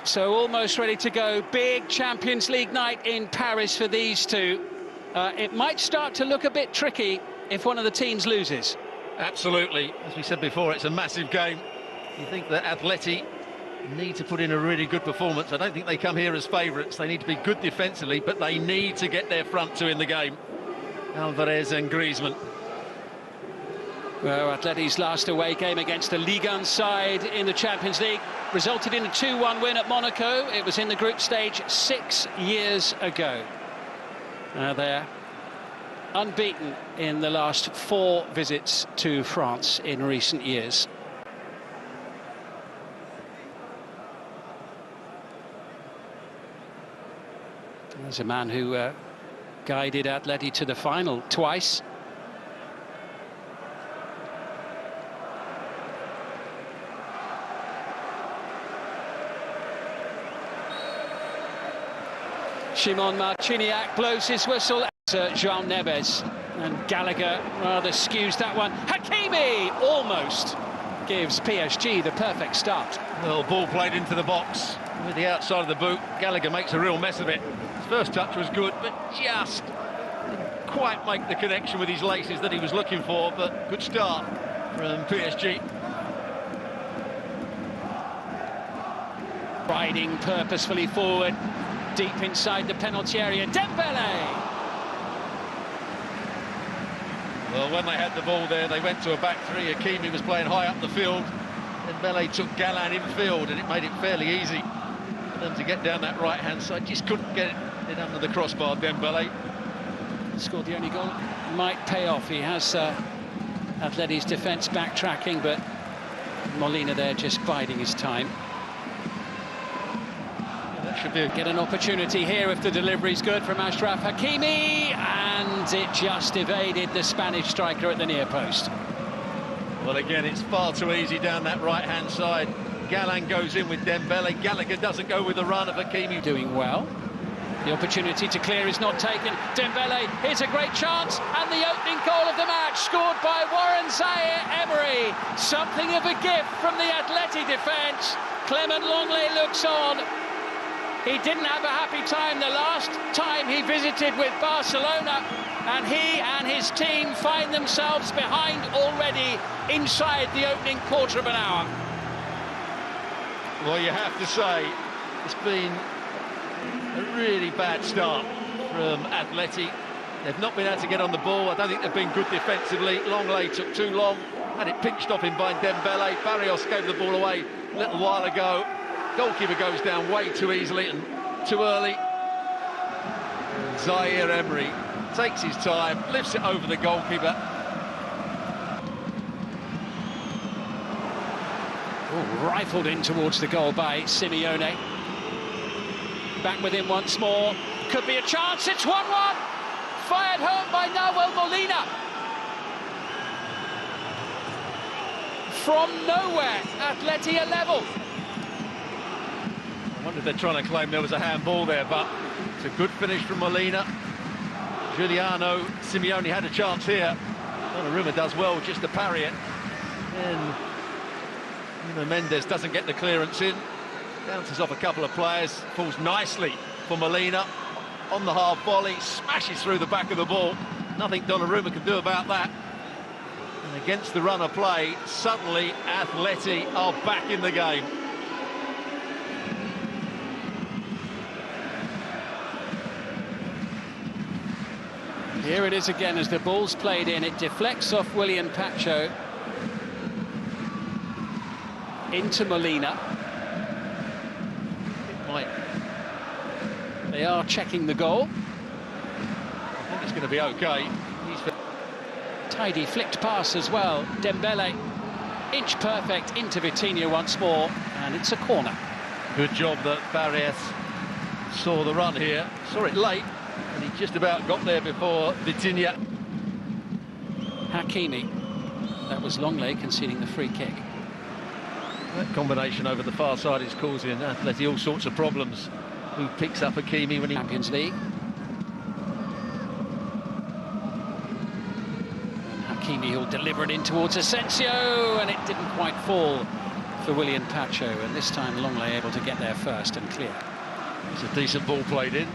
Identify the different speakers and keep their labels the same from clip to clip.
Speaker 1: So almost ready to go. Big Champions League night in Paris for these two. It might start to look a bit tricky if one of the teams loses.
Speaker 2: Absolutely. As we said before, it's a massive game. You think that Atleti need to put in a really good performance. I don't think they come here as favourites. They need to be good defensively, but they need to get their front two in the game. Alvarez and Griezmann.
Speaker 1: Well, Atleti's last away game against the Ligue 1 side in the Champions League resulted in a 2-1 win at Monaco. It was in the group stage 6 years ago. Now they're unbeaten in the last 4 visits to France in recent years. There's a man who guided Atleti to the final twice. Shimon Marciniak blows his whistle. João Neves, and Gallagher rather skews that one. Hakimi almost gives PSG the perfect start.
Speaker 2: Well, ball played into the box with the outside of the boot. Gallagher makes a real mess of it. His first touch was good, but just didn't quite make the connection with his laces that he was looking for, but good start from PSG.
Speaker 1: Riding purposefully forward, deep inside the penalty area. Dembele!
Speaker 2: Well, when they had the ball there, they went to a back three. Hakimi was playing high up the field. Dembele took Galán in field, and it made it fairly easy for them to get down that right-hand side. Just couldn't get it under the crossbar, Dembele.
Speaker 1: Scored the only goal. Might pay off. He has Atleti's defence backtracking, but Molina there just biding his time.
Speaker 2: Should be
Speaker 1: get an opportunity here if the delivery's good from Achraf Hakimi, and it just evaded the Spanish striker at the near post.
Speaker 2: Well, again, it's far too easy down that right-hand side. Galán goes in with Dembele. Gallagher doesn't go with the run of Hakimi.
Speaker 1: Doing well. The opportunity to clear is not taken. Dembele, here's a great chance, and the opening goal of the match, scored by Warren Zaïre-Emery. Something of a gift from the Atleti defence. Clement Longley looks on. He didn't have a happy time the last time he visited with Barcelona, and he and his team find themselves behind already inside the opening quarter of an hour.
Speaker 2: Well, you have to say, it's been a really bad start from Atleti. They've not been able to get on the ball. I don't think they've been good defensively. Longley took too long, had it pinched off him by Dembele. Barrios gave the ball away a little while ago. Goalkeeper goes down way too easily and too early. Zaïre-Emery takes his time, lifts it over the goalkeeper.
Speaker 1: Ooh, rifled in towards the goal by Simeone. Back with him once more. Could be a chance. It's 1-1. Fired home by Nahuel Molina. From nowhere, Atleti are level.
Speaker 2: I wonder if they're trying to claim there was a handball there, but it's a good finish from Molina. Giuliano Simeone had a chance here. Donnarumma does well just to parry it. And Nuno Mendes doesn't get the clearance in. Bounces off a couple of players, falls nicely for Molina. On the half volley, smashes through the back of the ball. Nothing Donnarumma can do about that. And against the run of play, suddenly Atleti are back in the game.
Speaker 1: Here it is again as the ball's played in. It deflects off William Pacho into Molina. They are checking the goal.
Speaker 2: I think it's going to be okay.
Speaker 1: Tidy flicked pass as well. Dembele, inch perfect into Vitinha once more, and it's a corner.
Speaker 2: Good job that Barrios saw the run here. Saw it late, and he just about got there before Vitinha.
Speaker 1: Hakimi. That was Longley conceding the free kick.
Speaker 2: That combination over the far side is causing Atleti all sorts of problems. Who picks up Hakimi when he...
Speaker 1: Champions League. And Hakimi will deliver it in towards Asensio, and it didn't quite fall for for William Pacho, and this time Longley able to get there first and clear.
Speaker 2: It's a decent ball played in.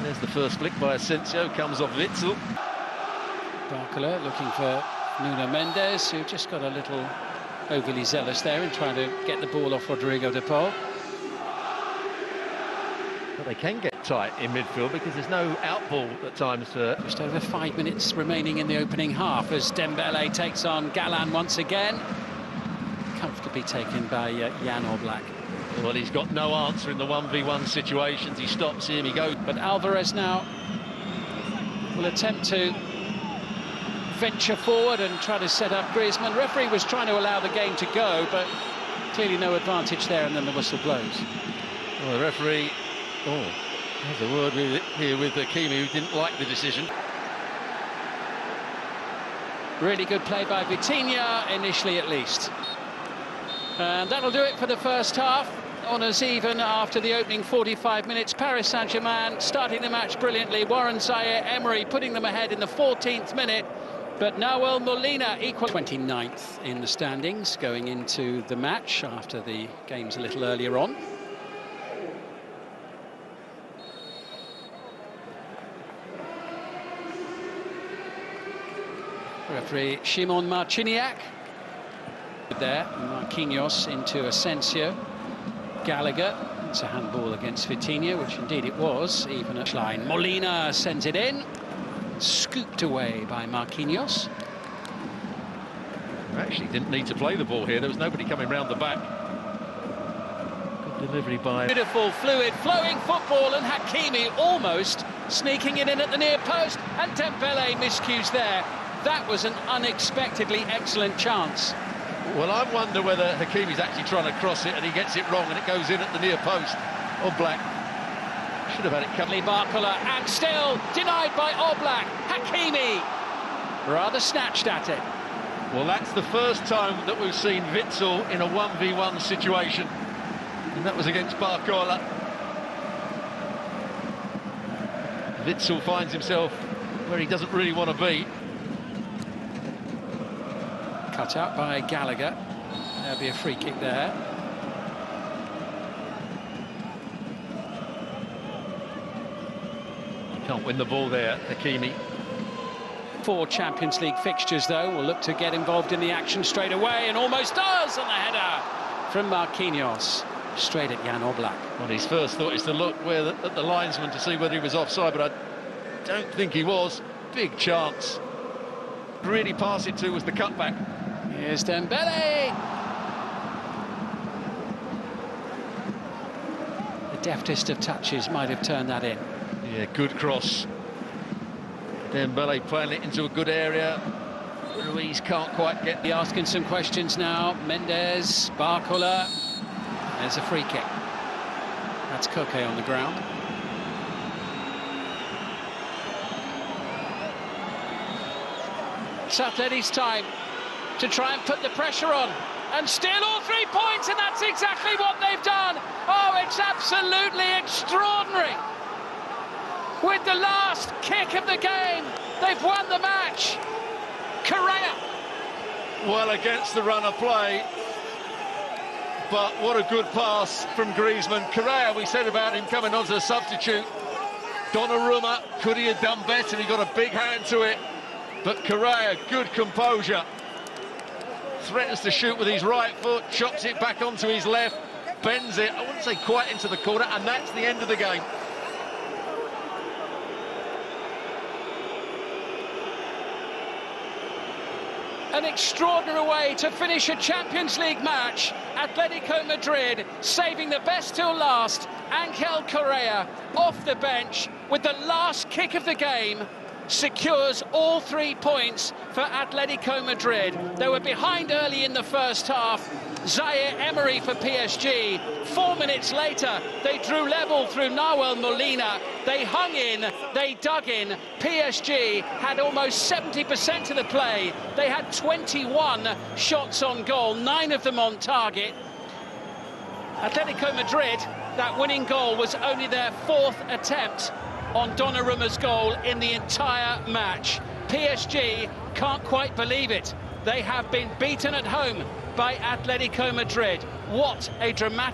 Speaker 2: There's the first flick by Asensio, comes off Witsel.
Speaker 1: Barcola looking for Nuno Mendes, who just got a little overly zealous there in trying to get the ball off Rodrigo de Paul.
Speaker 2: But they can get tight in midfield because there's no out ball at times for...
Speaker 1: Just over 5 minutes remaining in the opening half as Dembele takes on Galan once again. Comfortably taken by Jan Oblak.
Speaker 2: Well, he's got no answer in the 1v1 situations. He stops him, he goes...
Speaker 1: But Alvarez now will attempt to venture forward and try to set up Griezmann. Referee was trying to allow the game to go, but clearly no advantage there, and then the whistle blows.
Speaker 2: Well, the referee... Oh, there's a word here with Hakimi, who didn't like the decision.
Speaker 1: Really good play by Vitinha, initially at least. And that'll do it for the first half. Honours even after the opening 45 minutes. Paris Saint-Germain starting the match brilliantly. Warren Zaire-Emery putting them ahead in the 14th minute. But Nahuel Molina equal 29th in the standings going into the match after the games a little earlier on. Referee Szymon Marciniak. There, Marquinhos into Asensio. Gallagher, it's a handball against Vitinha, which indeed it was, even a line. Molina sends it in, scooped away by Marquinhos.
Speaker 2: Actually didn't need to play the ball here, there was nobody coming round the back. Good delivery by...
Speaker 1: Beautiful, fluid, flowing football, and Hakimi almost sneaking it in at the near post, and Dembele miscues there. That was an unexpectedly excellent chance.
Speaker 2: Well, I wonder whether Hakimi's actually trying to cross it and he gets it wrong and it goes in at the near post. Oblak should have had it covered.
Speaker 1: Barcola, and still denied by Oblak. Hakimi rather snatched at it.
Speaker 2: Well, that's the first time that we've seen Witsel in a 1v1 situation, and that was against Barcola. Witsel finds himself where he doesn't really want to be.
Speaker 1: Cut out by Gallagher. There'll be a free kick there.
Speaker 2: Can't win the ball there, Hakimi.
Speaker 1: 4 Champions League fixtures, though, will look to get involved in the action straight away, and almost does on the header from Marquinhos. Straight at Jan Oblak.
Speaker 2: Well, his first thought is to look at the linesman to see whether he was offside, but I don't think he was. Big chance. Really pass it to was the cutback.
Speaker 1: Here's Dembele. The deftest of touches might have turned that in.
Speaker 2: Yeah, good cross. Dembele playing it into a good area. Ruiz can't quite get...
Speaker 1: Be asking some questions now. Mendes, Barcola. There's a free kick. That's Koke on the ground. It's Atleti's time to try and put the pressure on and steal all 3 points, and that's exactly what they've done. Oh, it's absolutely extraordinary. With the last kick of the game, they've won the match. Correa.
Speaker 2: Well, against the run of play, but what a good pass from Griezmann. Correa, we said about him coming on as a substitute. Donnarumma, could he have done better? He got a big hand to it. But Correa, good composure. Threatens to shoot with his right foot, chops it back onto his left, bends it, I wouldn't say quite into the corner, and that's the end of the game.
Speaker 1: An extraordinary way to finish a Champions League match. Atletico Madrid saving the best till last. Angel Correa off the bench with the last kick of the game. Secures all 3 points for Atletico Madrid. They were behind early in the first half. Zaire-Emery for PSG. 4 minutes later, they drew level through Nahuel Molina. They hung in, they dug in. PSG had almost 70% of the play. They had 21 shots on goal, 9 of them on target. Atletico Madrid, that winning goal was only their 4th attempt on Donnarumma's goal in the entire match. PSG can't quite believe it. They have been beaten at home by Atletico Madrid. What a dramatic...